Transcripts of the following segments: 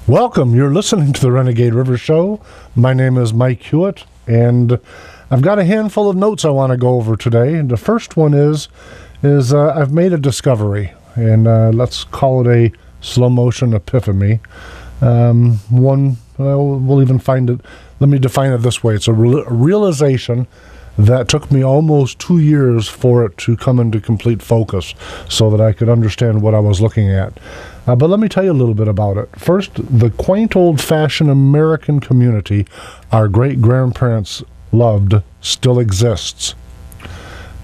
Welcome. You're listening to the Renegade River Show. My name is Mike Hewitt, and I've got a handful of notes I want to go over today. And the first one is I've made a discovery, and let's call it a slow motion epiphany. We'll even find it. Let me define it this way: it's a realization that took me almost 2 years for it to come into complete focus so that I could understand what I was looking at. But let me tell you a little bit about it. First, the quaint old-fashioned American community our great-grandparents loved still exists.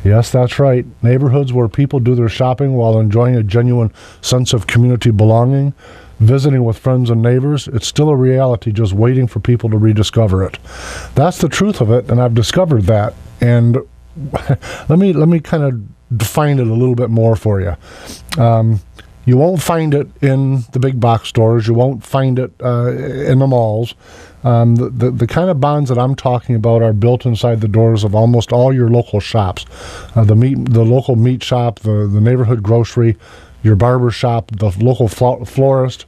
Yes, that's right. Neighborhoods where people do their shopping while enjoying a genuine sense of community belonging, visiting with friends and neighbors, it's still a reality just waiting for people to rediscover it. That's the truth of it, and I've discovered that. And let me kind of define it a little bit more for you. You won't find it in the big box stores. You won't find it in the malls. The kind of bonds that I'm talking about are built inside the doors of almost all your local shops. The local meat shop, the neighborhood grocery, your barber shop, the local florist,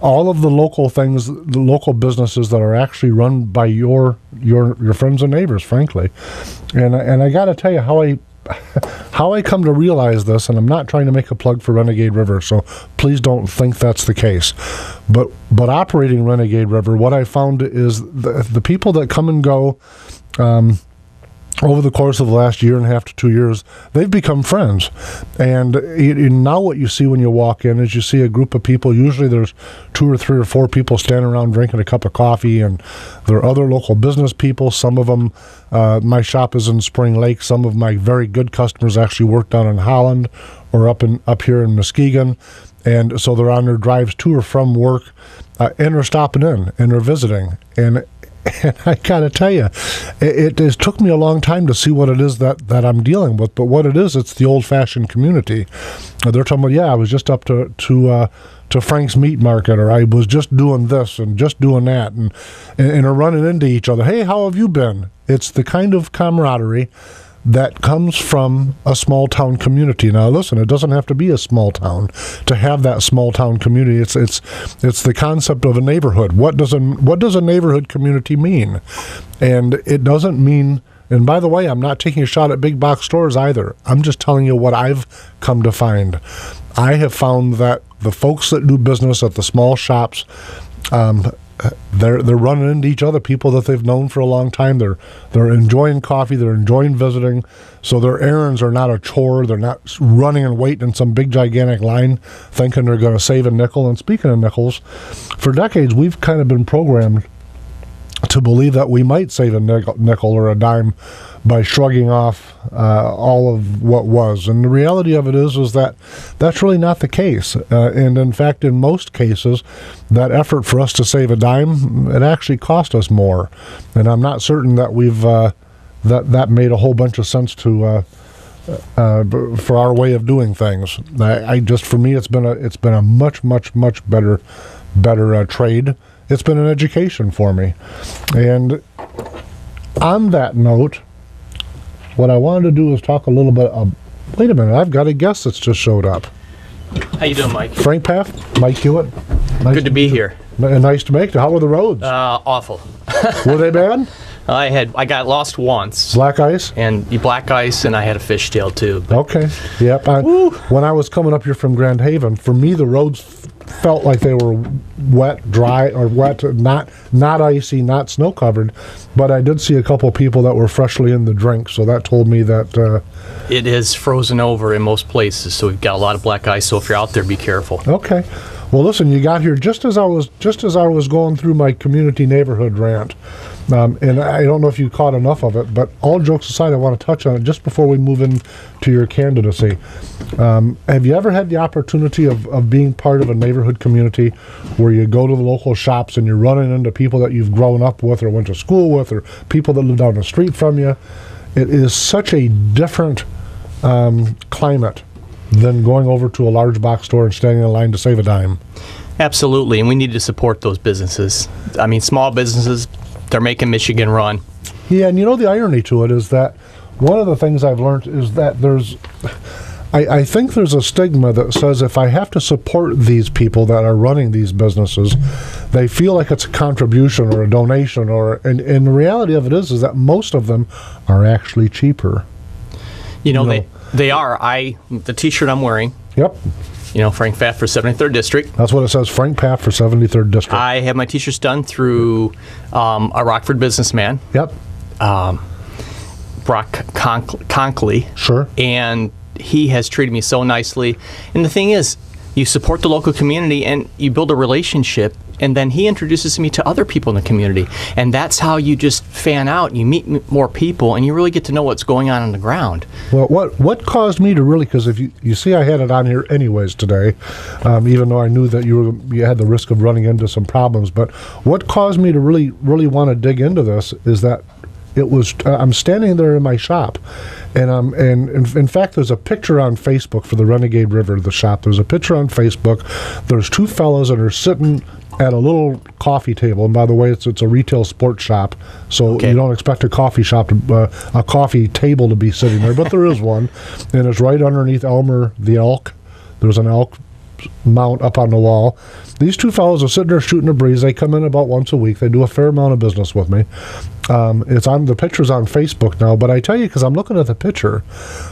all of the local things, the local businesses that are actually run by your friends and neighbors, frankly. And I got to tell you how I come to realize this, and I'm not trying to make a plug for Renegade River, so please don't think that's the case. But operating Renegade River, what I found is the people that come and go over the course of the last year and a half to 2 years, they've become friends. And now what you see when you walk in is you see a group of people. Usually there's 2 or 3 or 4 people standing around drinking a cup of coffee, and there are other local business people. Some of them, my shop is in Spring Lake. Some of my very good customers actually work down in Holland or up here in Muskegon. And so they're on their drives to or from work, and they're stopping in, and they're visiting. And I gotta tell you, it took me a long time to see what it is that I'm dealing with. But what it is, it's the old-fashioned community. They're talking about, I was just up to Frank's Meat Market, or I was just doing this and just doing that, and are running into each other. Hey, how have you been? It's the kind of camaraderie that comes from a small town community. Now, listen, it doesn't have to be a small town to have that small town community. It's the concept of a neighborhood. What does a neighborhood community mean? And it doesn't mean. And by the way, I'm not taking a shot at big box stores either. I'm just telling you what I've come to find. I have found that the folks that do business at the small shops, they're running into each other, people that they've known for a long time. They're enjoying coffee, they're enjoying visiting, so their errands are not a chore. They're not running and waiting in some big gigantic line thinking they're going to save a nickel. And speaking of nickels, for decades we've kind of been programmed to believe that we might save a nickel or a dime by shrugging off all of what was. And the reality of it is that that's really not the case. And in fact, in most cases, that effort for us to save a dime, it actually cost us more. And I'm not certain that we've that made a whole bunch of sense to for our way of doing things. I just, for me, it's been a much better trade. It's been an education for me. And on that note, what I wanted to do is talk a little bit wait a minute, I've got a guest that's just showed up. How you doing, Mike? Frank Pfaff, Mike Hewitt. Good to be here. Nice to make it. How were the roads? Awful. Were they bad? I got lost once. Black ice? And black ice, and I had a fishtail too. Okay. Yep. When I was coming up here from Grand Haven, for me the roads felt like they were wet, dry, or wet, not icy, not snow covered, but I did see a couple of people that were freshly in the drink, so that told me that it is frozen over in most places, so we've got a lot of black ice. So if you're out there, be careful. Okay. Well, listen, you got here just as I was going through my community neighborhood rant. And I don't know if you caught enough of it, but all jokes aside, I want to touch on it just before we move into your candidacy. Have you ever had the opportunity of being part of a neighborhood community where you go to the local shops and you're running into people that you've grown up with or went to school with, or people that live down the street from you? It is such a different climate than going over to a large box store and standing in line to save a dime. Absolutely, and we need to support those businesses. I mean, small businesses, they're making Michigan run. Yeah, and you know the irony to it is that one of the things I've learned is that there's I think there's a stigma that says if I have to support these people that are running these businesses, they feel like it's a contribution or a donation, and the reality of it is that most of them are actually cheaper. They are. The T-shirt I'm wearing. Yep. Frank Pfaff for 73rd District. That's what it says, Frank Pfaff for 73rd District. I have my T-shirts done through a Rockford businessman. Yep. Brock Conkley. Sure. And he has treated me so nicely. And the thing is, you support the local community and you build a relationship, and then he introduces me to other people in the community. And that's how you just fan out. You meet more people, and you really get to know what's going on the ground. Well, what caused me to really, because if you see I had it on here anyways today, even though I knew that you had the risk of running into some problems, but what caused me to really want to dig into this is that it was I'm standing there in my shop, and in fact there's a picture on Facebook for the Renegade River, the shop. There's a picture on Facebook. There's two fellas that are sitting at a little coffee table, and by the way, it's a retail sports shop, so you don't expect a coffee shop a coffee table to be sitting there, but there is one, and it's right underneath Elmer the elk. There's an elk mount up on the wall. These two fellows are sitting there shooting a breeze. They come in about once a week. They do a fair amount of business with me. The picture's on Facebook now, but I tell you, because I'm looking at the picture,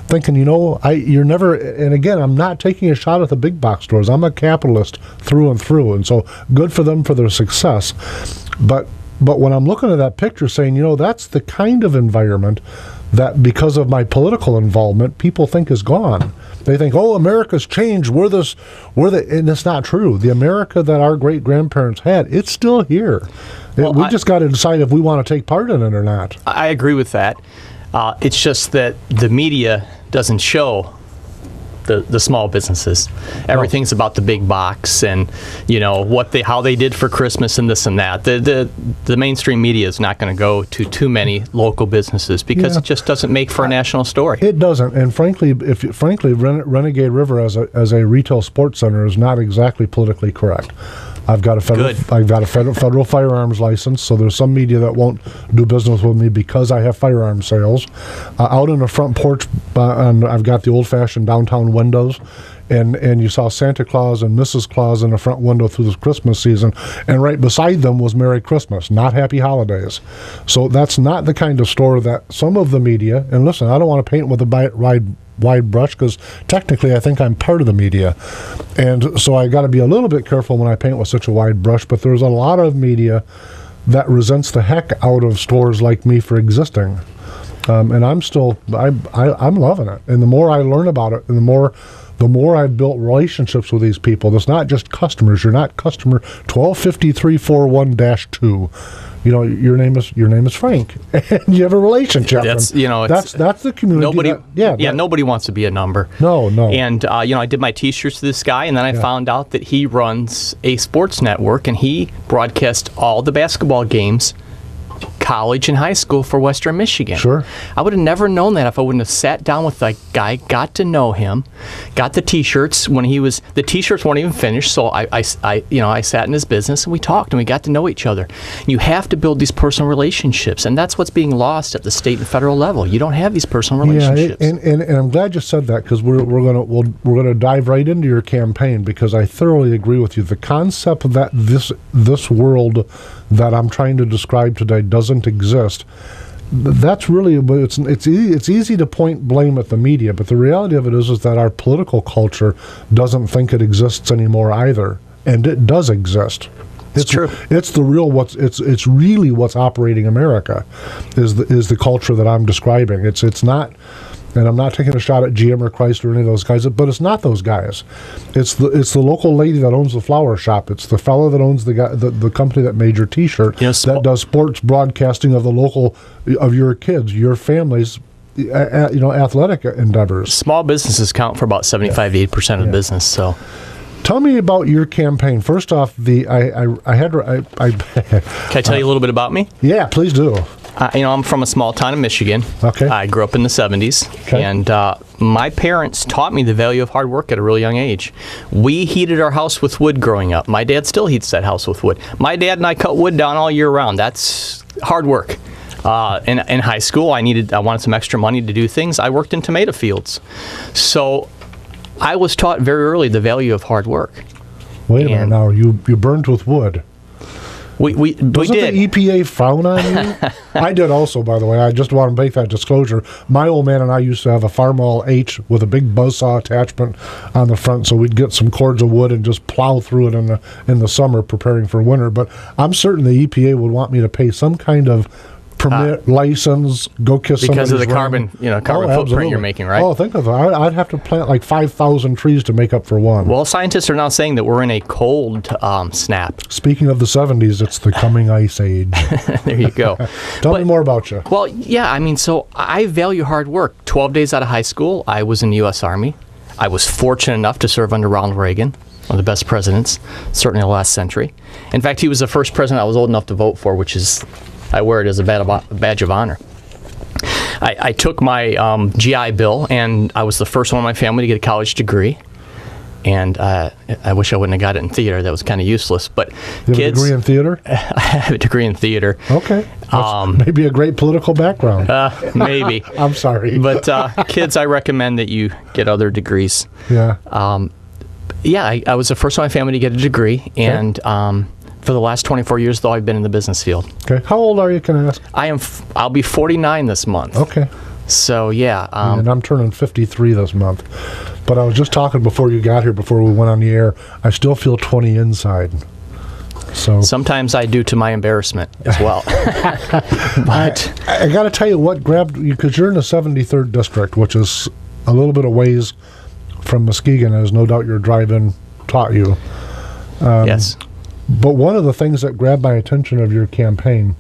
thinking, you're never, and again, I'm not taking a shot at the big box stores. I'm a capitalist through and through, and so good for them for their success. But when I'm looking at that picture saying, that's the kind of environment that, because of my political involvement, people think is gone. They think, America's changed. And it's not true. The America that our great-grandparents had, it's still here. We just got to decide if we want to take part in it or not. I agree with that. It's just that the media doesn't show the small businesses. Everything's about the big box and how they did for Christmas and this and that. The mainstream media is not going to go to too many local businesses because it just doesn't make for a national story. It doesn't, and frankly, Renegade River as a retail sports center is not exactly politically correct. I've got a federal firearms license, so there's some media that won't do business with me because I have firearms sales. Out in the front porch, and I've got the old-fashioned downtown windows, and you saw Santa Claus and Mrs. Claus in the front window through the Christmas season, and right beside them was Merry Christmas, not Happy Holidays. So that's not the kind of store that some of the media, and listen, I don't want to paint with a wide brush, because technically I think I'm part of the media, and so I got to be a little bit careful when I paint with such a wide brush. But there's a lot of media that resents the heck out of stores like me for existing, and I'm loving it. And the more I learn about it, and the more I've built relationships with these people. It's not just customers. You're not customer 125341-2. Your name is Frank, and you have a relationship. That's the community. Nobody wants to be a number. No. And I did my T-shirts to this guy, and then I found out that he runs a sports network, and he broadcasts all the basketball games, college and high school, for Western Michigan. Sure. I would have never known that if I wouldn't have sat down with that guy, got to know him, got the T-shirts the T-shirts weren't even finished, so I sat in his business and we talked and we got to know each other. You have to build these personal relationships, and that's what's being lost at the state and federal level. You don't have these personal relationships. Yeah, and I'm glad you said that, because we're gonna dive right into your campaign, because I thoroughly agree with you. The concept that this world that I'm trying to describe today doesn't exist. That's really, it's easy to point blame at the media, but the reality of it is that our political culture doesn't think it exists anymore either, and it does exist. It's true. It's it's really what's operating America, is the culture that I'm describing. It's not. And I'm not taking a shot at GM or Chrysler or any of those guys, but it's not those guys. It's the local lady that owns the flower shop. It's the fellow that owns the company that made your T-shirt, that does sports broadcasting of your kids, your families, athletic endeavors. Small businesses count for about 75-80% of the business. So, tell me about your campaign. First off, can I tell you a little bit about me? Yeah, please do. I'm from a small town in Michigan. Okay. I grew up in the 70s, and my parents taught me the value of hard work at a really young age. We heated our house with wood growing up. My dad still heats that house with wood. My dad and I cut wood down all year round. That's hard work. In high school, I wanted some extra money to do things. I worked in tomato fields. So I was taught very early the value of hard work. Wait a minute now. You burned with wood. We Doesn't did. the EPA frown on you? I did also, by the way. I just want to make that disclosure. My old man and I used to have a Farmall H with a big buzzsaw attachment on the front, so we'd get some cords of wood and just plow through it in the summer, preparing for winter. But I'm certain the EPA would want me to pay some kind of permit, license, go kiss because of the somebody's carbon footprint you're making, right? Oh, think of it. I'd have to plant like 5,000 trees to make up for one. Well, scientists are now saying that we're in a cold snap. Speaking of the 70s, it's the coming ice age. There you go. Tell me more about you. Well, yeah, I mean, so I value hard work. 12 days out of high school, I was in the U.S. Army. I was fortunate enough to serve under Ronald Reagan, one of the best presidents, certainly in the last century. In fact, he was the first president I was old enough to vote for, which is, I wear it as a badge of honor. I took my GI Bill, and I was the first one in my family to get a college degree. And I wish I wouldn't have got it in theater. That was kind of useless. But you kids, have a degree in theater? I have a degree in theater. Okay. Maybe a great political background. Maybe. I'm sorry. But kids, I recommend that you get other degrees. Yeah. I was the first one in my family to get a degree. And for the last 24 years, though, I've been in the business field. Okay. How old are you, can I ask? I'll be 49 this month. Okay. So, yeah. And I'm turning 53 this month. But I was just talking before you got here, before we went on the air, I still feel 20 inside. So sometimes I do, to my embarrassment as well. But I got to tell you what grabbed you, because you're in the 73rd District, which is a little bit of ways from Muskegon, as no doubt your drive-in taught you. Yes. But one of the things that grabbed my attention of your campaign,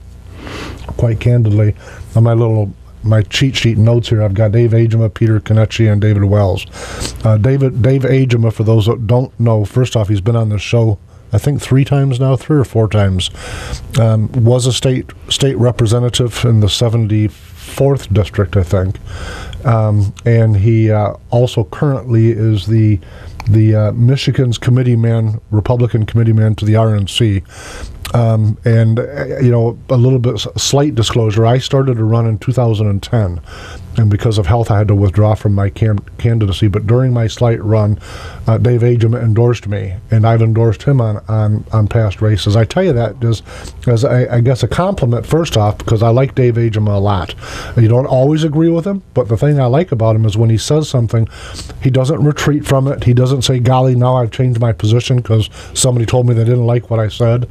quite candidly, on my cheat sheet notes here, I've got Dave Agema, Peter Konieczny, and David Wells. Dave Agema, for those that don't know, first off, he's been on the show, I think 3 or 4 times. Was a state representative in the 74th District, I think. And he also currently is the Michigan's Republican committeeman to the RNC. And a little bit slight disclosure, I started to run in 2010, and because of health I had to withdraw from my candidacy. But during my slight run, Dave Agema endorsed me, and I've endorsed him on past races. I tell you that as I guess a compliment, first off, because I like Dave Agema a lot. You don't always agree with him, but the thing I like about him is when he says something, he doesn't retreat from it. He doesn't say, golly, now I've changed my position because somebody told me they didn't like what I said.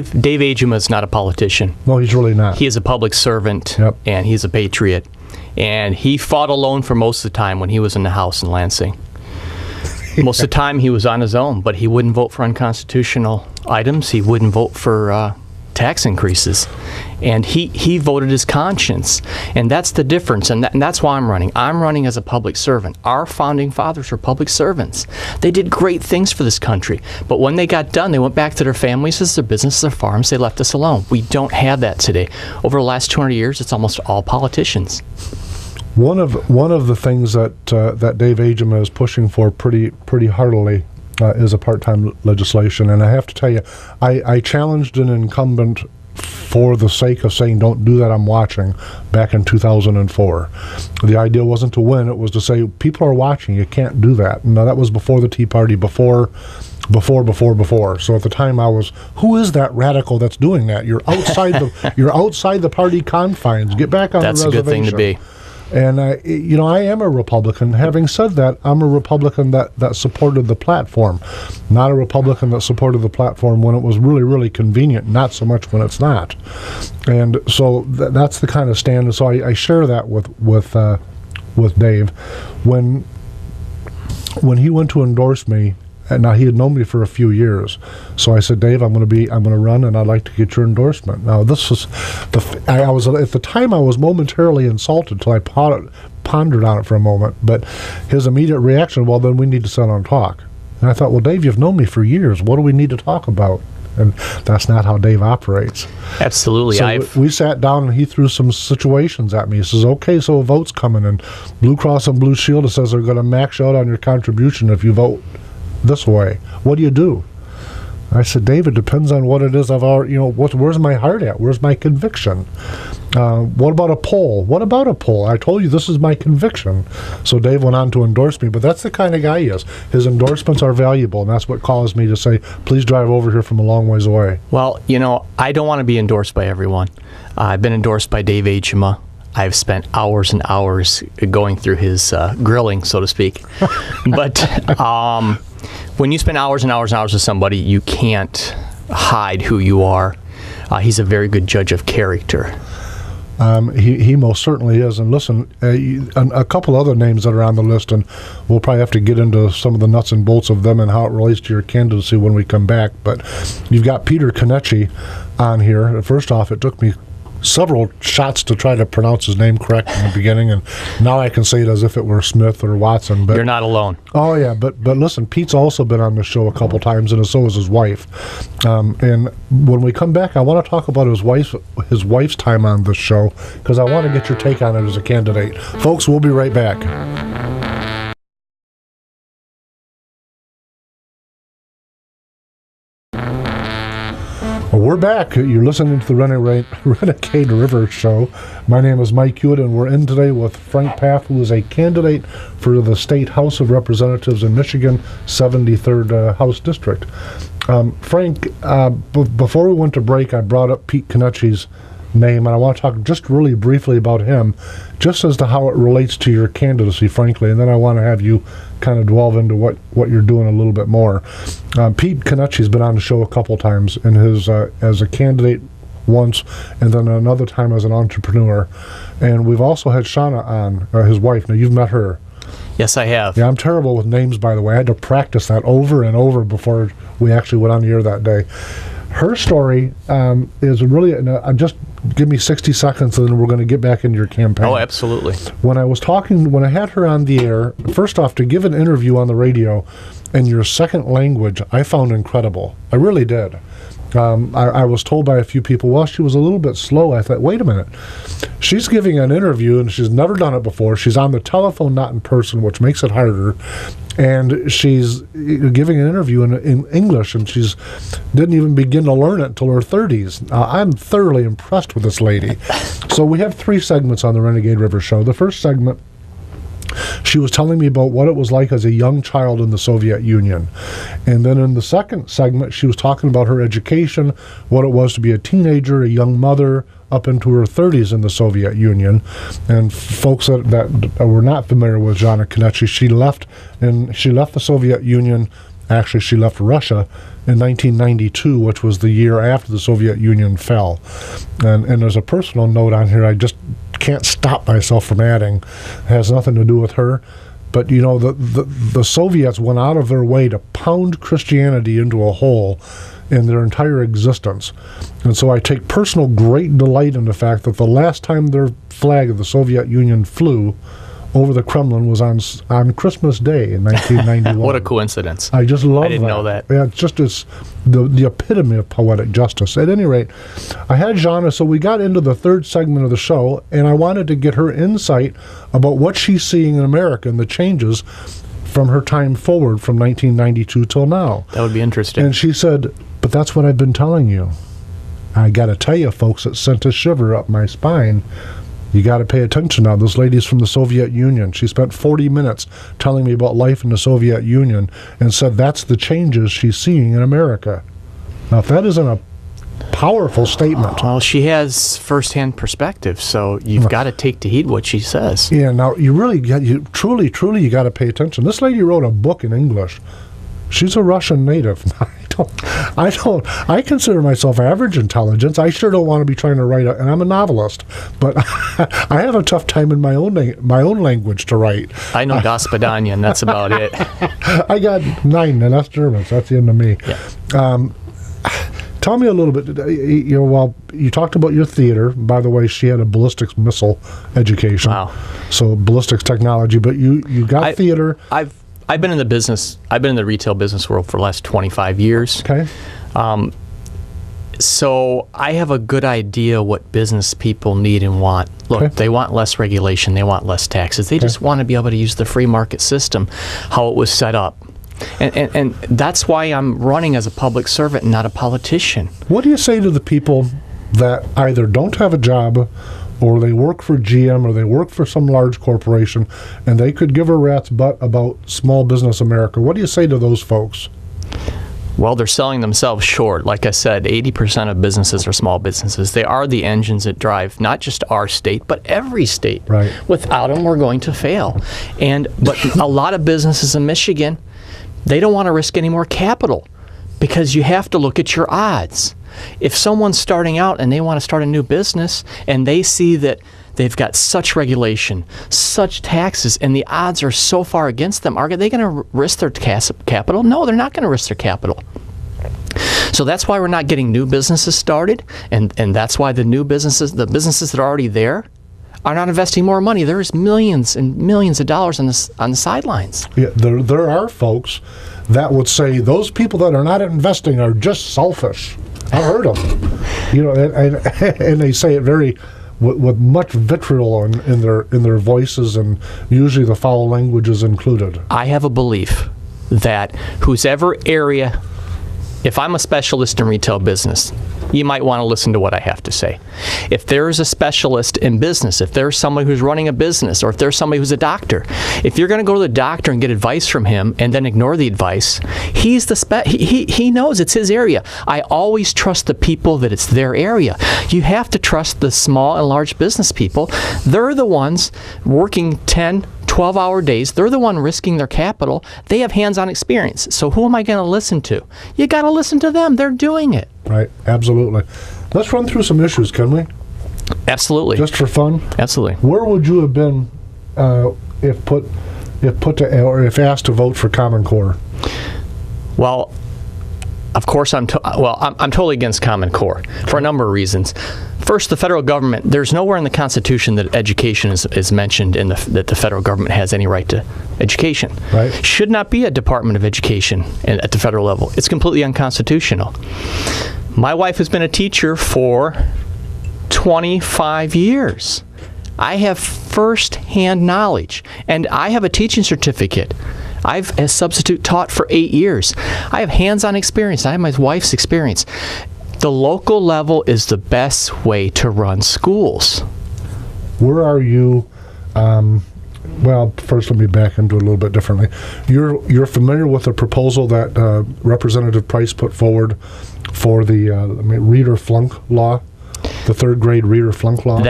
Dave Agema is not a politician. No, he's really not. He is a public servant, Yep. And he's a patriot. And he fought alone for most of the time when he was in the House in Lansing. Most of the time he was on his own, but he wouldn't vote for unconstitutional items. He wouldn't vote for tax increases. And he voted his conscience. And that's the difference. And that's why I'm running. I'm running as a public servant. Our founding fathers were public servants. They did great things for this country. But when they got done, they went back to their families, their businesses, their farms. They left us alone. We don't have that today. Over the last 200 years, it's almost all politicians. One of the things that Dave Agema is pushing for pretty heartily is a part-time legislation. And I have to tell you, I challenged an incumbent for the sake of saying, don't do that, I'm watching, back in 2004. The idea wasn't to win, it was to say, people are watching, you can't do that. Now, that was before the Tea Party, before. So at the time I was, who is that radical that's doing that? You're outside the party confines. Get back on the reservation. That's a good thing to be. And, I am a Republican. Having said that, I'm a Republican that supported the platform, not a Republican that supported the platform when it was really, really convenient, not so much when it's not. And so that's the kind of stand. And so I share that with Dave. When he went to endorse me, and now he had known me for a few years, so I said, Dave, I'm going to run, and I'd like to get your endorsement. Now, this was I was at the time I was momentarily insulted till I pondered on it for a moment. But his immediate reaction, well, then we need to sit down and talk. And I thought, well, Dave, you've known me for years. What do we need to talk about? And that's not how Dave operates. Absolutely. So we sat down, and he threw some situations at me. He says, okay, so a vote's coming, and Blue Cross and Blue Shield, it says they're going to max out on your contribution if you vote this way. What do you do? I said, David, depends on what it is where's my heart at? Where's my conviction? What about a poll? What about a poll? I told you this is my conviction. So Dave went on to endorse me, but that's the kind of guy he is. His endorsements are valuable, and that's what caused me to say, please drive over here from a long ways away. Well, I don't want to be endorsed by everyone. I've been endorsed by Dave Achema. I've spent hours and hours going through his grilling, so to speak. But when you spend hours and hours and hours with somebody, you can't hide who you are. He's a very good judge of character. He most certainly is. And listen, a couple other names that are on the list, and we'll probably have to get into some of the nuts and bolts of them and how it relates to your candidacy when we come back. But you've got Peter Konieczny on here. First off, it took me several shots to try to pronounce his name correct in the beginning, and now I can say it as if it were Smith or Watson. But you're not alone. Oh yeah, but listen, Pete's also been on the show a couple times, and so is his wife. And when we come back, I want to talk about his wife's time on this show, because I want to get your take on it as a candidate. Folks, we'll be right back. We're back. You're listening to the Renegade River Show. My name is Mike Hewitt, and we're in today with Frank Pfaff, who is a candidate for the State House of Representatives in Michigan, 73rd House District. Frank, before we went to break, I brought up Pete Konieczny's name, and I want to talk just really briefly about him, just as to how it relates to your candidacy, frankly, and then I want to have you kind of delve into what you're doing a little bit more. Pete Konieczny's been on the show a couple times in his as a candidate once, and then another time as an entrepreneur. And we've also had Shauna on, his wife. Now, you've met her. Yes, I have. Yeah, I'm terrible with names, by the way. I had to practice that over and over before we actually went on the air that day. Her story is really, just give me 60 seconds and then we're going to get back into your campaign. Oh, absolutely. When I had her on the air, first off, to give an interview on the radio in your second language, I found incredible. I really did. I was told by a few people, well, she was a little bit slow. I thought, wait a minute. She's giving an interview, and she's never done it before. She's on the telephone, not in person, which makes it harder. And she's giving an interview in English, and she's didn't even begin to learn it until her 30s. I'm thoroughly impressed with this lady. So we have 3 segments on the Renegade River Show. The first segment, she was telling me about what it was like as a young child in the Soviet Union. And then in the second segment, she was talking about her education, what it was to be a teenager, a young mother, up into her 30s in the Soviet Union. And folks that were not familiar with Zhanna Konieczny, she left the Soviet Union. Actually, she left Russia in 1992, which was the year after the Soviet Union fell. And there's a personal note on here I just can't stop myself from adding. It has nothing to do with her. But, the Soviets went out of their way to pound Christianity into a hole in their entire existence. And so I take personal great delight in the fact that the last time their flag of the Soviet Union flew over the Kremlin was on Christmas Day in 1991. What a coincidence. I just love that. I didn't know that. Yeah, it's the epitome of poetic justice. At any rate, I had Zhanna, so we got into the third segment of the show, and I wanted to get her insight about what she's seeing in America and the changes from her time forward from 1992 till now. That would be interesting. And she said, but that's what I've been telling you. I got to tell you, folks, it sent a shiver up my spine. You got to pay attention now. This lady's from the Soviet Union. She spent 40 minutes telling me about life in the Soviet Union and said that's the changes she's seeing in America. Now, if that isn't a powerful statement. Well, she has firsthand perspective, so you've got to take to heed what she says. Yeah, now, truly, you got to pay attention. This lady wrote a book in English. She's a Russian native. I consider myself average intelligence. I sure don't want to be trying to write, and I'm a novelist, but I have a tough time in my own language to write. I know Das Badanya, and that's about it. I got 9, and that's German, so that's the end of me. Yeah. Tell me a little bit, while you talked about your theater. By the way, she had a ballistics missile education. Wow. So ballistics technology, but you got theater. I've been in the business. I've been in the retail business world for the last 25 years. Okay. So I have a good idea what business people need and want. Look, They want less regulation. They want less taxes. They just want to be able to use the free market system, how it was set up. And that's why I'm running as a public servant and not a politician. What do you say to the people that either don't have a job, or they work for GM, or they work for some large corporation, and they could give a rat's butt about small business America? What do you say to those folks? Well, they're selling themselves short. Like I said, 80% of businesses are small businesses. They are the engines that drive not just our state, but every state. Right. Without them, we're going to fail. But a lot of businesses in Michigan, they don't want to risk any more capital because you have to look at your odds. If someone's starting out and they want to start a new business and they see that they've got such regulation, such taxes, and the odds are so far against them, are they going to risk their capital? No, they're not going to risk their capital. So that's why we're not getting new businesses started, and that's why the businesses that are already there, are not investing more money. There's millions and millions of dollars on the sidelines. Yeah, there are folks that would say those people that are not investing are just selfish. I've heard them, and they say it very with much vitriol in their voices, and usually the foul language is included. I have a belief that whosever area, if I'm a specialist in retail business, you might want to listen to what I have to say. If there's a specialist in business, if there's somebody who's running a business, or if there's somebody who's a doctor, if you're going to go to the doctor and get advice from him and then ignore the advice, he knows it's his area. I always trust the people that it's their area. You have to trust the small and large business people. They're the ones working 10, 12-hour days. They're the one risking their capital. They have hands-on experience. So who am I going to listen to? You got to listen to them. They're doing it. Right. Absolutely. Let's run through some issues, can we? Absolutely. Just for fun? Absolutely. Where would you have been if asked to vote for Common Core? Well, of course, I'm totally against Common Core for a number of reasons. First, the federal government, there's nowhere in the Constitution that education is mentioned that the federal government has any right to education. Right. Should not be a Department of Education at the federal level. It's completely unconstitutional. My wife has been a teacher for 25 years. I have first-hand knowledge, and I have a teaching certificate. I've as substitute taught for 8 years. I have hands-on experience. I have my wife's experience. The local level is the best way to run schools. Where are you? Well, first let me back into it a little bit differently. You're familiar with the proposal that Representative Price put forward for the reader flunk law, the third grade reader flunk law?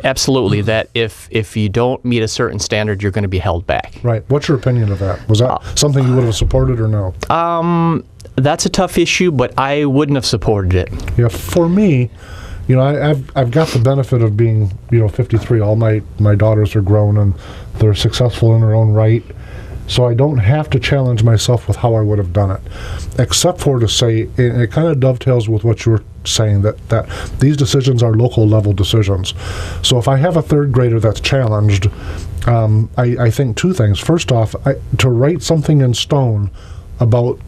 Absolutely, that if you don't meet a certain standard, you're going to be held back. Right. What's your opinion of that? Was that something you would have supported or no? That's a tough issue, but I wouldn't have supported it. Yeah, for me, I've got the benefit of being 53. All my daughters are grown and they're successful in their own right, so I don't have to challenge myself with how I would have done it, except for to say, and it kind of dovetails with what you were saying, that these decisions are local level decisions. So if I have a third grader that's challenged, I think two things. First off, to write something in stone about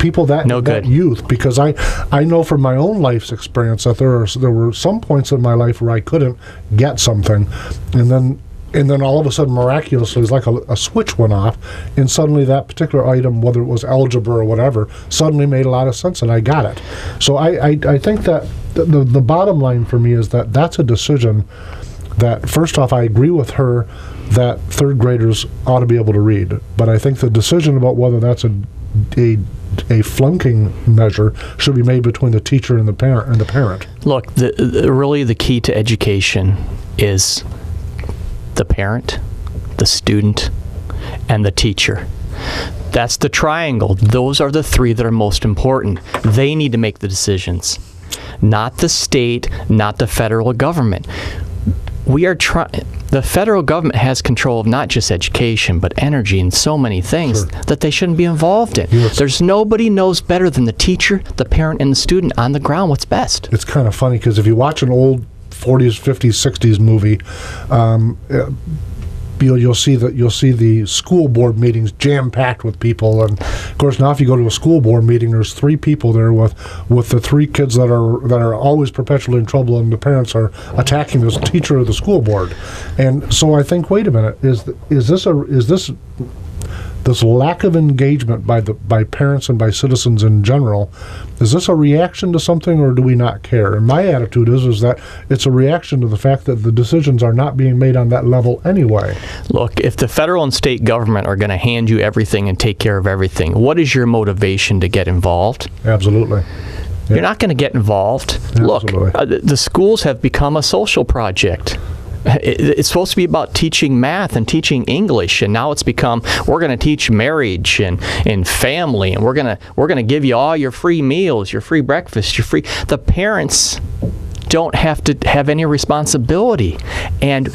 people that youth, because I know from my own life's experience that there were some points in my life where I couldn't get something, and then all of a sudden, miraculously, it's like a switch went off, and suddenly that particular item, whether it was algebra or whatever, suddenly made a lot of sense, and I got it. So I think that the bottom line for me is that that's a decision that, first off, I agree with her that third graders ought to be able to read, but I think the decision about whether that's a flunking measure should be made between the teacher and the parent. Look, really the key to education is the parent, the student, and the teacher. That's the triangle. Those are the three that are most important. They need to make the decisions, not the state, not the federal government. The federal government has control of not just education, but energy and so many things that they shouldn't be involved in. There's nobody knows better than the teacher, the parent, and the student on the ground what's best. It's kind of funny because if you watch an old 40s, 50s, 60s movie, you'll see the school board meetings jam-packed with people, and of course now if you go to a school board meeting, there's three people there with the three kids that are always perpetually in trouble, and the parents are attacking the teacher of the school board. And so I think, wait a minute, is this this lack of engagement by parents and by citizens in general, is this a reaction to something, or do we not care? And my attitude is that it's a reaction to the fact that the decisions are not being made on that level anyway. Look, if the federal and state government are going to hand you everything and take care of everything, what is your motivation to get involved? Absolutely. You're not going to get involved. Absolutely. Look, the schools have become a social project. It's supposed to be about teaching math and teaching English, and now it's become, we're going to teach marriage and family, and we're going to give you all your free meals, your free breakfast, your free. The parents don't have to have any responsibility. And,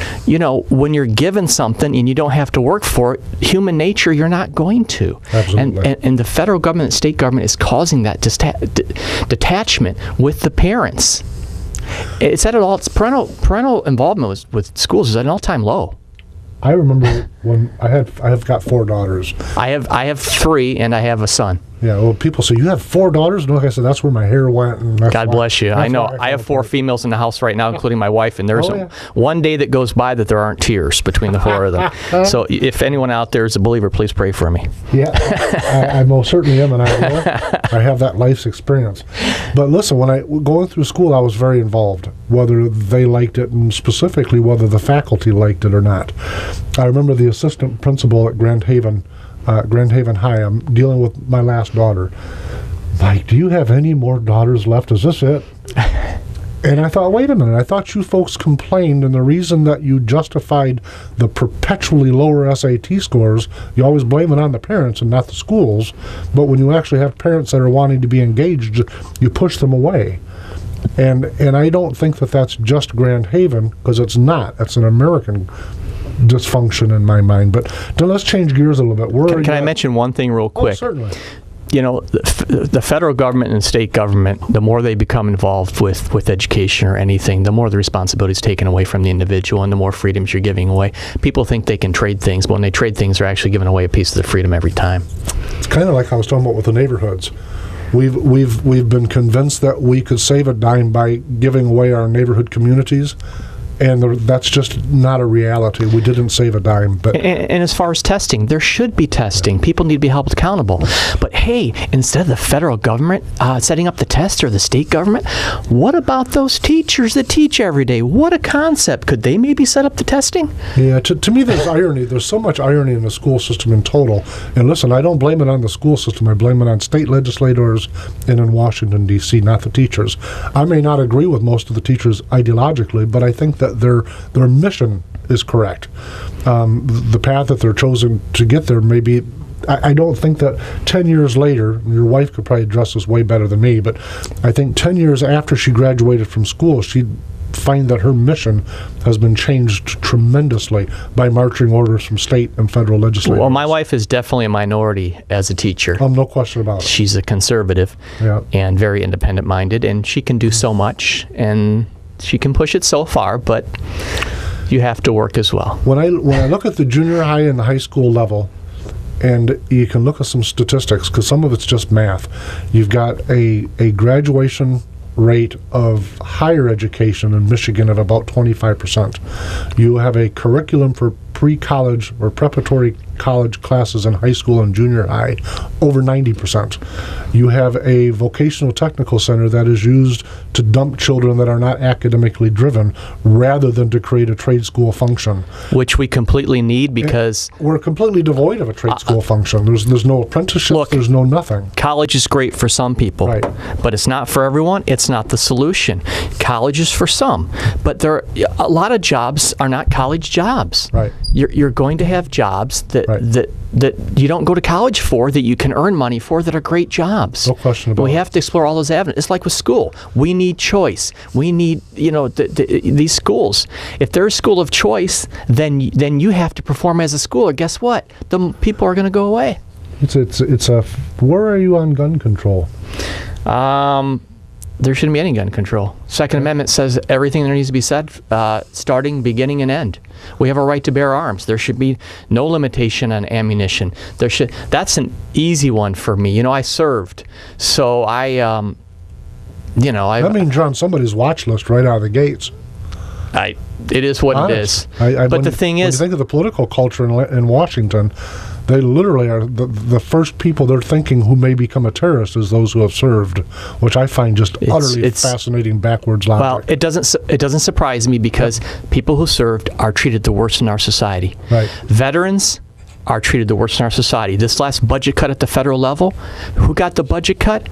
when you're given something and you don't have to work for it, human nature, you're not going to. Absolutely. And the federal government and state government is causing that detachment with the parents. It's at parental involvement with schools is at an all-time low. I remember when I have got 4 daughters. I have 3, and I have a son. Yeah, well, people say, you have 4 daughters? And like I said, that's where my hair went. And God bless you. I know. I have 4 females in the house right now, including my wife, and there's one day that goes by that there aren't tears between the 4 of them. So if anyone out there is a believer, please pray for me. Yeah, I most certainly am, and I will. I have that life's experience. But listen, when I going through school, I was very involved, whether they liked it, and specifically whether the faculty liked it or not. I remember the assistant principal at Grand Haven High. I'm dealing with my last daughter. Mike, do you have any more daughters left? Is this it? And I thought, wait a minute. I thought you folks complained, and the reason that you justified the perpetually lower SAT scores, you always blame it on the parents and not the schools. But when you actually have parents that are wanting to be engaged, you push them away. And I don't think that that's just Grand Haven, because it's not. It's an American dysfunction in my mind. But let's change gears a little bit. Can I mention one thing real quick? Oh, certainly. The federal government and state government, the more they become involved with education or anything, the more the responsibility is taken away from the individual and the more freedoms you're giving away. People think they can trade things, but when they trade things, they're actually giving away a piece of their freedom every time. It's kind of like I was talking about with the neighborhoods. We've been convinced that we could save a dime by giving away our neighborhood communities. And that's just not a reality. We didn't save a dime. But and as far as testing, there should be testing. People need to be held accountable. But hey, instead of the federal government setting up the test or the state government, what about those teachers that teach every day? What a concept. Could they maybe set up the testing? Yeah, to me there's irony. There's so much irony in the school system in total. And listen, I don't blame it on the school system. I blame it on state legislators and in Washington, D.C., not the teachers. I may not agree with most of the teachers ideologically, but I think that their mission is correct. The path that they're chosen to get there may be. I don't think that 10 years later, your wife could probably address this way better than me, but I think 10 years after she graduated from school, she'd find that her mission has been changed tremendously by marching orders from state and federal legislators. Well, my wife is definitely a minority as a teacher. No question about it. She's a conservative and very independent-minded, and she can do so much, and she can push it so far, but you have to work as well. When I look at the junior high and the high school level, and you can look at some statistics, because some of it's just math. You've got a graduation rate of higher education in Michigan of about 25%. You have a curriculum for pre-college or preparatory college classes in high school and junior high over 90%. You have a vocational technical center that is used to dump children that are not academically driven rather than to create a trade school function. Which we completely need because we're completely devoid of a trade school function. There's no apprenticeships, there's no nothing. College is great for some people, right, but it's not for everyone. It's not the solution. College is for some, but a lot of jobs are not college jobs. Right. You're going to have jobs that you don't go to college for, that you can earn money for, that are great jobs. No question about it. We have to explore all those avenues. It's like with school. We need choice. We need, these schools. If they're a school of choice, then you have to perform as a school, or guess what? The people are going to go away. Where are you on gun control? There shouldn't be any gun control. Second Amendment says everything there needs to be said, starting, beginning, and end. We have a right to bear arms. There should be no limitation on ammunition. That's an easy one for me. I served, so I means you're on somebody's watch list right out of the gates. It is what it is. But the thing is, when you think of the political culture in Washington, they literally are the first people they're thinking who may become a terrorist is those who have served, which I find just utterly fascinating backwards logic. Well, it doesn't surprise me because people who served are treated the worst in our society. Right. Veterans are treated the worst in our society. This last budget cut at the federal level, who got the budget cut?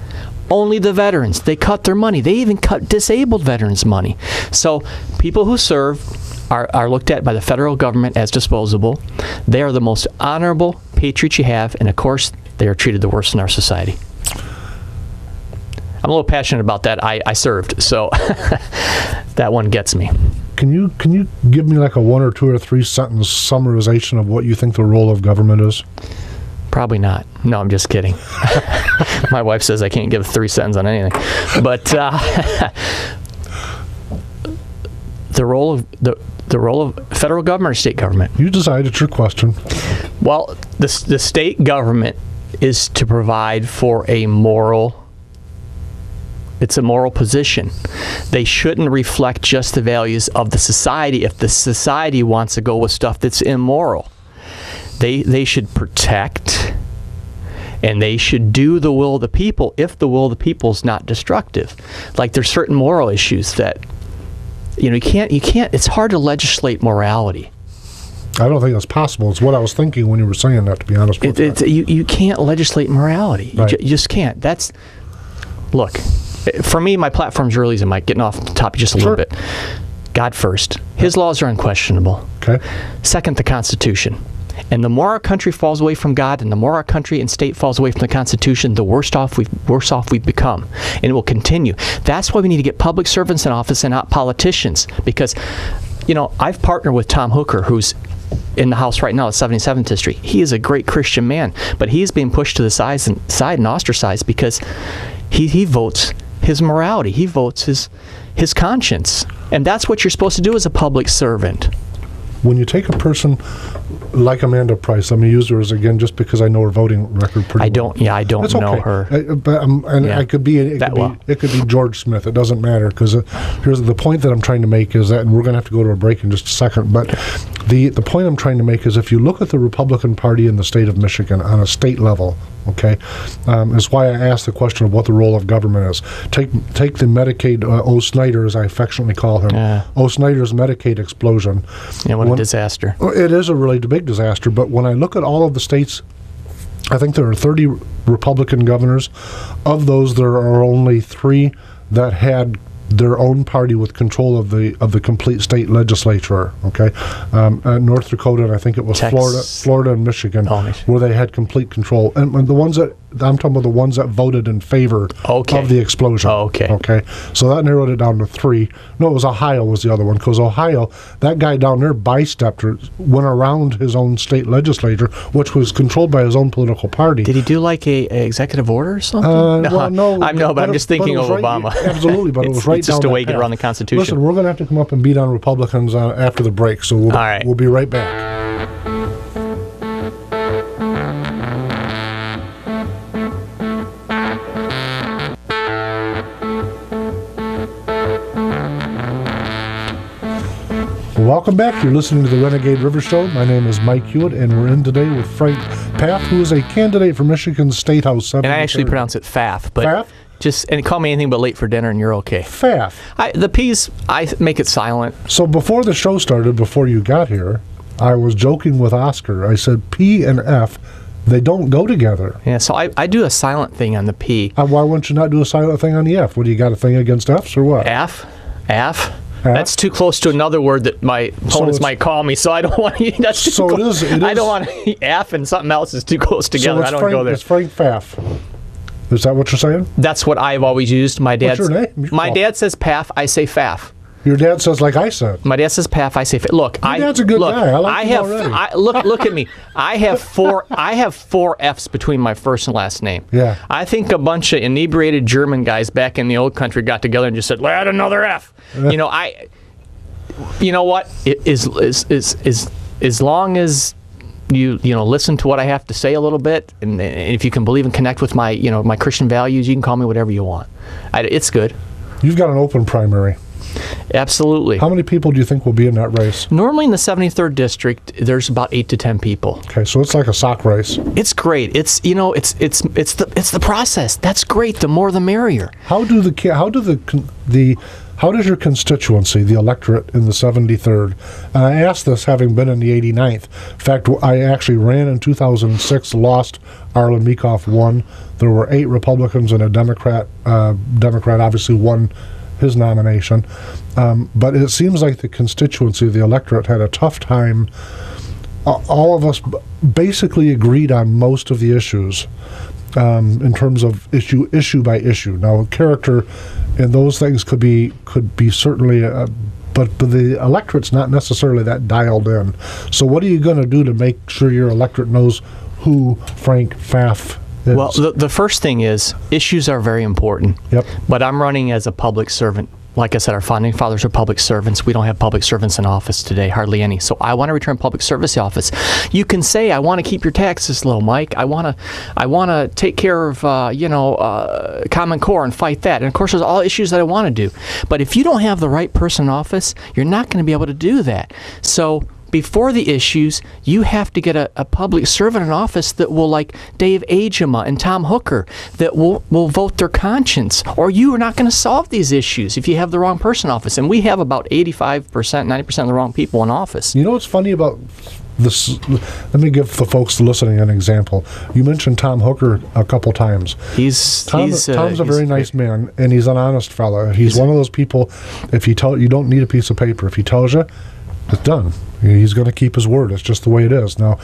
Only the veterans. They cut their money. They even cut disabled veterans' money. So people who serve are looked at by the federal government as disposable. They are the most honorable patriots you have, and of course, they are treated the worst in our society. I'm a little passionate about that. I served, so that one gets me. Can you give me like a 1 or 2 or 3 sentence summarization of what you think the role of government is? Probably not. No, I'm just kidding. My wife says I can't give 3 sentences on anything. But the role of federal government or state government? You decide. It's your question. Well, the state government is to provide for it's a moral position. They shouldn't reflect just the values of the society if the society wants to go with stuff that's immoral. They should protect, and they should do the will of the people if the will of the people is not destructive. Like there's certain moral issues that, you can't, it's hard to legislate morality. I don't think that's possible. It's what I was thinking when you were saying that, to be honest with you. You can't legislate morality. Right. You just can't. Look, for me, my platform's real easy, Mike, getting off the topic just a little bit. God first. His laws are unquestionable. Okay. Second, the Constitution. And the more our country falls away from God, and the more our country and state falls away from the Constitution, the worse off we've become. And it will continue. That's why we need to get public servants in office and not politicians. Because, I've partnered with Tom Hooker, who's in the House right now, the 77th District. He is a great Christian man, but he's being pushed to the side and ostracized because he votes his morality. He votes his conscience. And that's what you're supposed to do as a public servant. When you take a person like Amanda Price, let me use her as again just because I know her voting record pretty well. I don't know her. It could be George Smith. It doesn't matter because here's the point that I'm trying to make is that, and we're going to have to go to a break in just a second, but the point I'm trying to make is if you look at the Republican Party in the state of Michigan on a state level, okay, is why I asked the question of what the role of government is. Take the Medicaid, O. Snyder, as I affectionately call him, O. Snyder's Medicaid explosion. Yeah, what a disaster. It is a really big disaster, but when I look at all of the states, I think there are 30 Republican governors. Of those, there are only 3 that had their own party with control of the complete state legislature. Okay, North Dakota, and I think it was Florida and Michigan, where they had complete control. And the ones that I'm talking about, the ones that voted in favor of the explosion. Okay, so that narrowed it down to 3. No, it was Ohio was the other one, because Ohio, that guy down there bystepped or went around his own state legislature, which was controlled by his own political party. Did he do like a executive order or something? No. I know, but I'm just thinking of Obama. Absolutely, but it was right. It's just a way to get around the Constitution. Listen, we're going to have to come up and beat on Republicans after the break, so we'll be right back. Welcome back. You're listening to the Renegade River Show. My name is Mike Hewitt, and we're in today with Frank Pfaff, who is a candidate for Michigan's State House. And I actually pronounce it Pfaff, but Pfaff? Call me anything but late for dinner, and you're okay. Pfaff. The P's, I make it silent. So before the show started, before you got here, I was joking with Oscar. I said P and F, they don't go together. Yeah, so I do a silent thing on the P. Why wouldn't you not do a silent thing on the F? What, do you got a thing against Fs or what? F? That's too close to another word that my opponents might call me, so I don't want to. That's too close. It is. I don't want to. F and something else is too close together. I don't go there. It's Frank Pfaff. Is that what you're saying? That's what I've always used. My dad. What's your name? My dad says Pfaff. I say Pfaff. Your dad says like I said. My dad says Pfaff. I say Pfaff. Look, your dad's a good guy. I like him already. Look at me. I have 4 F's between my first and last name. Yeah. I think a bunch of inebriated German guys back in the old country got together and just said, "Add another F." You know what? As long as you listen to what I have to say a little bit, and if you can believe and connect with my my Christian values, you can call me whatever you want. It's good. You've got an open primary. Absolutely. How many people do you think will be in that race? Normally in the 73rd district, there's about 8 to 10 people. Okay, so it's like a sock race. It's great. It's the process. That's great. The more the merrier. How does your constituency, the electorate in the 73rd, and I asked this having been in the 89th. In fact, I actually ran in 2006, lost. Arlen Meekoff won. There were 8 Republicans and a Democrat. Democrat obviously won his nomination. But it seems like the constituency, the electorate, had a tough time. All of us basically agreed on most of the issues in terms of issue by issue. Now, character and those things could be certainly, but the electorate's not necessarily that dialed in. So what are you going to do to make sure your electorate knows who Frank Pfaff is? Well, the first thing is issues are very important. Yep. But I'm running as a public servant. Like I said, our founding fathers are public servants. We don't have public servants in office today, hardly any. So I want to return public service office. You can say, I want to keep your taxes low, Mike. I want to take care of, Common Core and fight that. And of course, there's all issues that I want to do. But if you don't have the right person in office, you're not going to be able to do that. So before the issues, you have to get a public servant in office that will, like Dave Agema and Tom Hooker, that will vote their conscience, or you are not going to solve these issues if you have the wrong person in office. And we have about 85%, 90% of the wrong people in office. You know what's funny about this? Let me give the folks listening an example. You mentioned Tom Hooker a couple times. Tom's a very nice man, and he's an honest fella. He's one of those people, if you don't need a piece of paper. If he tells you, it's done. He's going to keep his word. It's just the way it is. Now,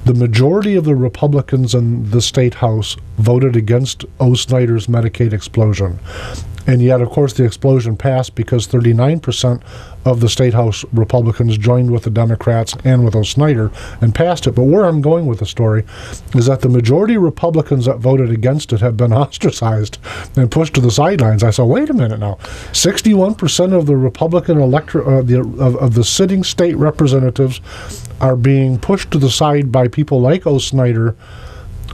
the majority of the Republicans in the state house voted against O. Snyder's Medicaid explosion. And yet, of course, the explosion passed because 39% of the state house Republicans joined with the Democrats and with O. Snyder and passed it. But where I'm going with the story is that the majority of Republicans that voted against it have been ostracized and pushed to the sidelines. I said, wait a minute now. 61% of the Republican electorate of the sitting state representatives are being pushed to the side by people like O. Snyder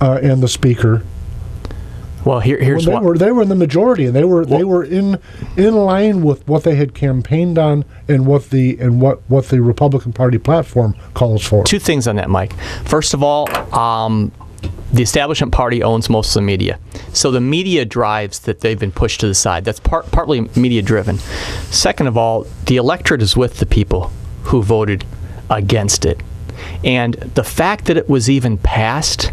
and the Speaker. Well, here's what they were in the majority, and they were in line with what they had campaigned on and what the Republican Party platform calls for. 2 things on that, Mike. First of all, the establishment party owns most of the media, so the media drives that they've been pushed to the side. That's partly media driven. Second of all, the electorate is with the people who voted against it, and the fact that it was even passed,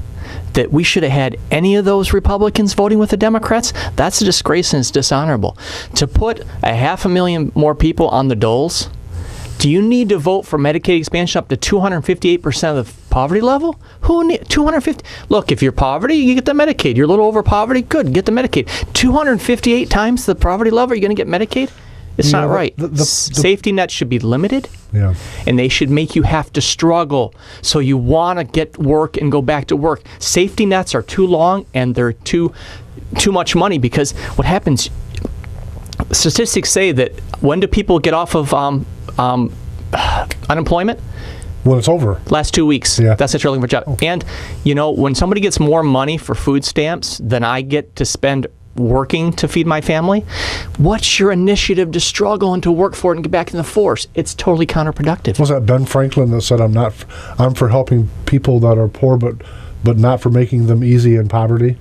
that we should have had any of those Republicans voting with the Democrats, that's a disgrace and it's dishonorable. To put 500,000 more people on the doles, do you need to vote for Medicaid expansion up to 258% of the poverty level? Who need 250? Look, if you're poverty, you get the Medicaid. You're a little over poverty, good, get the Medicaid. 258 times the poverty level, are you going to get Medicaid? It's not right. The safety nets should be limited, and they should make you have to struggle. So you want to get work and go back to work. Safety nets are too long, and they're too much money, because what happens, statistics say that when do people get off of unemployment? When it's over. Last 2 weeks. Yeah. That's what you're looking for a job. And, when somebody gets more money for food stamps than I get to spend working to feed my family, what's your initiative to struggle and to work for it and get back in the force? It's totally counterproductive. Was that Ben Franklin that said, I'm for helping people that are poor, but not for making them easy in poverty?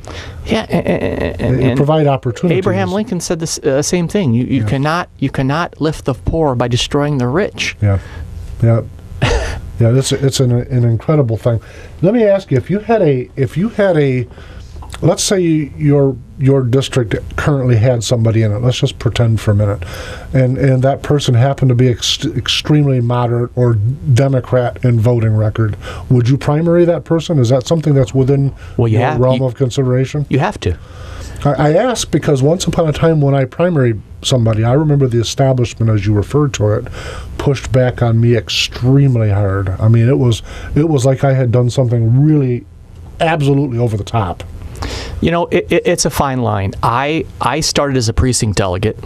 Yeah, and provide opportunities. Abraham Lincoln said the same thing. You cannot lift the poor by destroying the rich. Yeah. It's an incredible thing. Let me ask you, if you had a let's say your district currently had somebody in it. Let's just pretend for a minute, and that person happened to be extremely moderate or Democrat in voting record. Would you primary that person? Is that something that's within your realm of consideration? You have to. I ask because once upon a time when I primaried somebody, I remember the establishment, as you referred to it, pushed back on me extremely hard. I mean, it was like I had done something really absolutely over the top. It's a fine line. I started as a precinct delegate,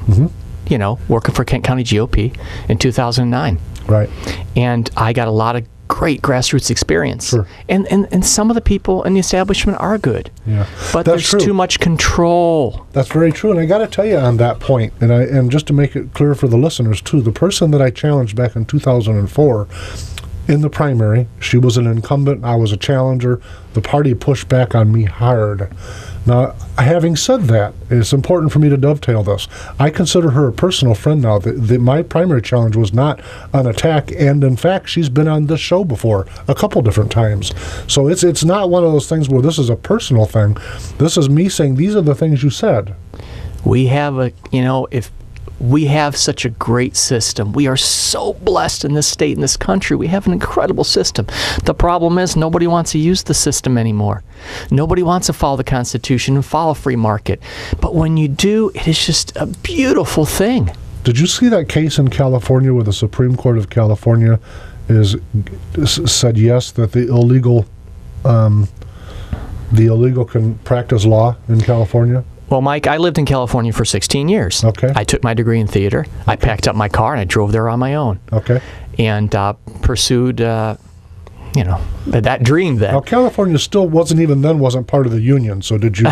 working for Kent County GOP in 2009. Right. And I got a lot of great grassroots experience. Sure. And some of the people in the establishment are good. Yeah. But That's there's true. too much control. That's very true, and I got to tell you on that point, and just to make it clear for the listeners too, the person that I challenged back in 2004 in the primary, she was an incumbent, I was a challenger. The party pushed back on me hard. Now, having said that, it's important for me to dovetail this. I consider her a personal friend now. My primary challenge was not an attack, and in fact, she's been on this show before a couple different times. So it's not one of those things where this is a personal thing. This is me saying, these are the things you said. We have if we have such a great system. We are so blessed in this state, in this country. We have an incredible system. The problem is nobody wants to use the system anymore. Nobody wants to follow the Constitution and follow free market. But when you do, it is just a beautiful thing. Did you see that case in California where the Supreme Court of California said yes, that the illegal can practice law in California? Well, Mike, I lived in California for 16 years. Okay. I took my degree in theater. Okay. I packed up my car and I drove there on my own. Okay. And pursued, that dream then. Now, California still wasn't part of the union. So did you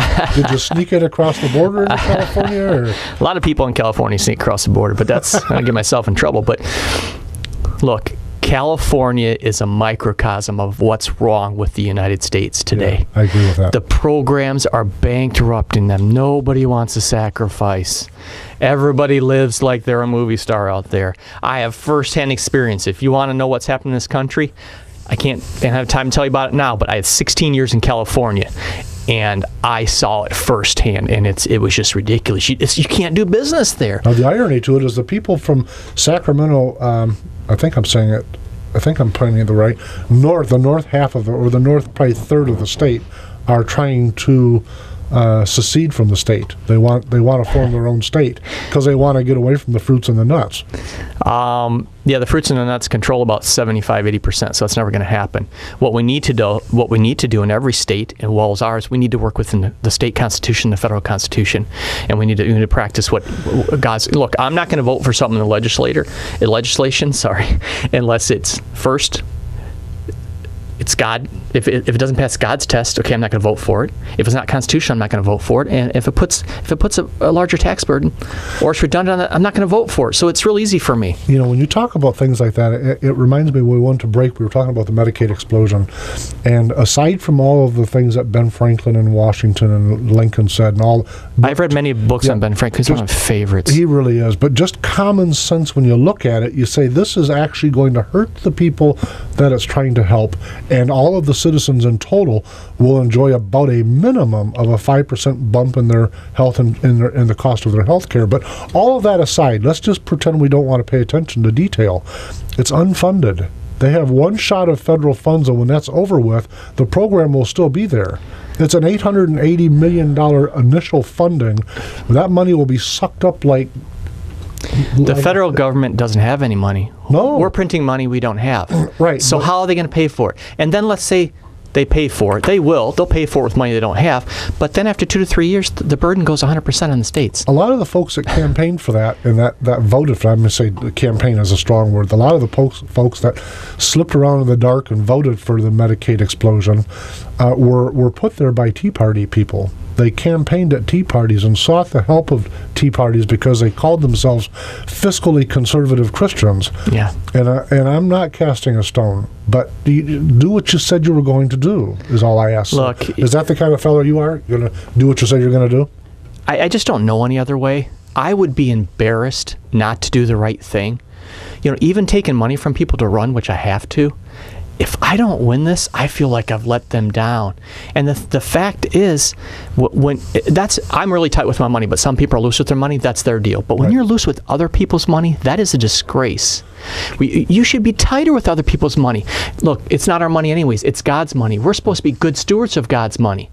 sneak it across the border into California? Or? A lot of people in California sneak across the border, but that's I get myself in trouble. But look, California is a microcosm of what's wrong with the United States today. Yeah, I agree with that. The programs are bankrupting them. Nobody wants to sacrifice. Everybody lives like they're a movie star out there. I have firsthand experience. If you want to know what's happening in this country, I can't have time to tell you about it now, but I had 16 years in California, and I saw it firsthand, and it was just ridiculous. You can't do business there. Now, the irony to it is the people from Sacramento, I think I'm putting it the right, the north half of the north probably third of the state are trying to secede from the state. They want to form their own state because they want to get away from the fruits and the nuts. The fruits and the nuts control about 75-80%, so that's never going to happen. What we need to do in every state, and well as ours, we need to work within the state constitution, the federal constitution, and we need to practice what God's. Look, I'm not going to vote for something in the legislation, unless it's first. It's God. If it doesn't pass God's test, okay, I'm not going to vote for it. If it's not constitutional, I'm not going to vote for it. And if it puts a larger tax burden, or it's redundant, I'm not going to vote for it. So it's real easy for me. When you talk about things like that, it reminds me when we went to break, we were talking about the Medicaid explosion. And aside from all of the things that Ben Franklin and Washington and Lincoln said and all... I've read many books on Ben Franklin. He's one of my favorites. He really is. But just common sense, when you look at it, you say this is actually going to hurt the people that it's trying to help. And all of the citizens in total will enjoy about a minimum of a 5% bump in their health and in the cost of their health care. But all of that aside, let's just pretend we don't want to pay attention to detail. It's unfunded. They have one shot of federal funds, and when that's over with, the program will still be there. It's an $880 million initial funding. That money will be sucked up like... The federal government doesn't have any money. No. We're printing money we don't have. Right. So how are they going to pay for it? And then let's say they pay for it. They'll pay for it with money they don't have. But then after 2 to 3 years, the burden goes 100% on the states. A lot of the folks that campaigned for that and that voted for, I'm going to say campaign is a strong word, a lot of the folks that slipped around in the dark and voted for the Medicaid explosion were put there by Tea Party people. They campaigned at Tea Parties and sought the help of Tea Parties because they called themselves fiscally conservative Christians. Yeah. And I'm not casting a stone, but do what you said you were going to do, is all I ask. Look, is that the kind of fellow you are? You're going to do what you said you're going to do? I just don't know any other way. I would be embarrassed not to do the right thing. Even taking money from people to run, which I have to, if I don't win this, I feel like I've let them down. And the fact is, I'm really tight with my money, but some people are loose with their money. That's their deal. But when you're loose with other people's money, that is a disgrace. You should be tighter with other people's money. Look, it's not our money anyways. It's God's money. We're supposed to be good stewards of God's money.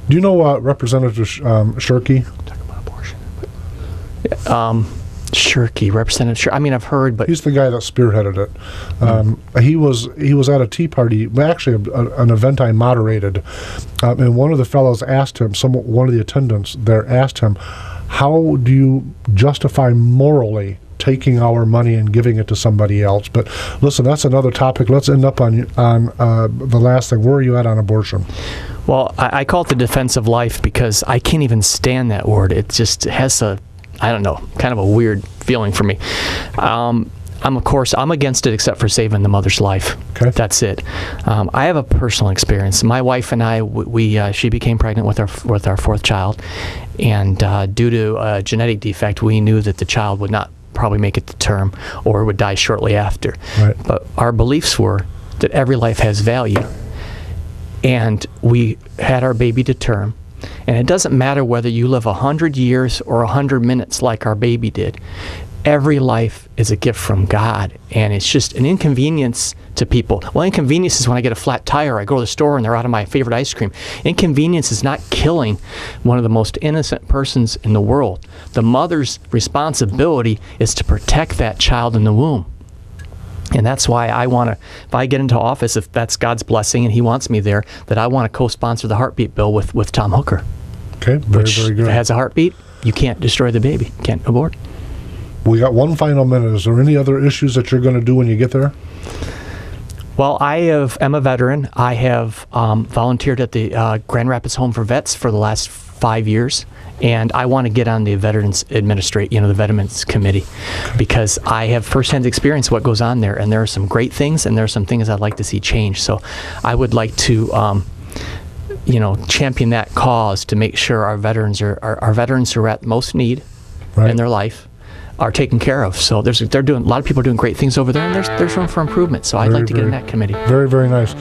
Do you know Representative Shirky? Talk about abortion. Shirky, Representative Shirky. I mean, I've heard, but he's the guy that spearheaded it. He was at a Tea Party, actually an event I moderated, and one of the fellows asked him, one of the attendants there asked him, how do you justify morally taking our money and giving it to somebody else. But listen, that's another topic. Let's end up on the last thing. Where are you at on abortion? Well, I call it the defense of life because I can't even stand that word. It just has I don't know, kind of a weird feeling for me. I'm against it except for saving the mother's life. Okay. That's it. I have a personal experience. My wife and I, she became pregnant with our fourth child, and due to a genetic defect, we knew that the child would not probably make it to term or would die shortly after. Right. But our beliefs were that every life has value, and we had our baby to term. And it doesn't matter whether you live 100 years or 100 minutes like our baby did. Every life is a gift from God, and it's just an inconvenience to people. Well, inconvenience is when I get a flat tire, I go to the store and they're out of my favorite ice cream. Inconvenience is not killing one of the most innocent persons in the world. The mother's responsibility is to protect that child in the womb. And that's why I want to, if I get into office, if that's God's blessing and he wants me there, that I want to co-sponsor the heartbeat bill with Tom Hooker. Okay, very good. If it has a heartbeat, you can't destroy the baby. You can't abort. We got one final minute. Is there any other issues that you're going to do when you get there? Well, I'm a veteran. I have volunteered at the Grand Rapids Home for Vets for the last 5 years, and I want to get on the Veterans the Veterans Committee, because I have firsthand experience what goes on there, and there are some great things, and there are some things I'd like to see change. So I would like to champion that cause to make sure our veterans our veterans who are at most need in their life are taken care of. So a lot of people are doing great things over there, and there's room for improvement. So I'd like to get in that committee. Very, very nice.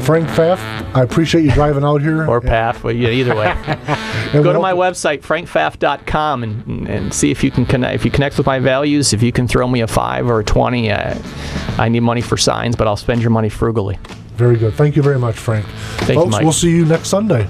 Frank Pfaff, I appreciate you driving out here. Or Pfaff, either way. Go to my website, frankpfaff.com, and see if you can connect. If you connect with my values, if you can throw me a 5 or a 20. I need money for signs, but I'll spend your money frugally. Very good. Thank you very much, Frank. Thank you, Folks, Mike. We'll see you next Sunday.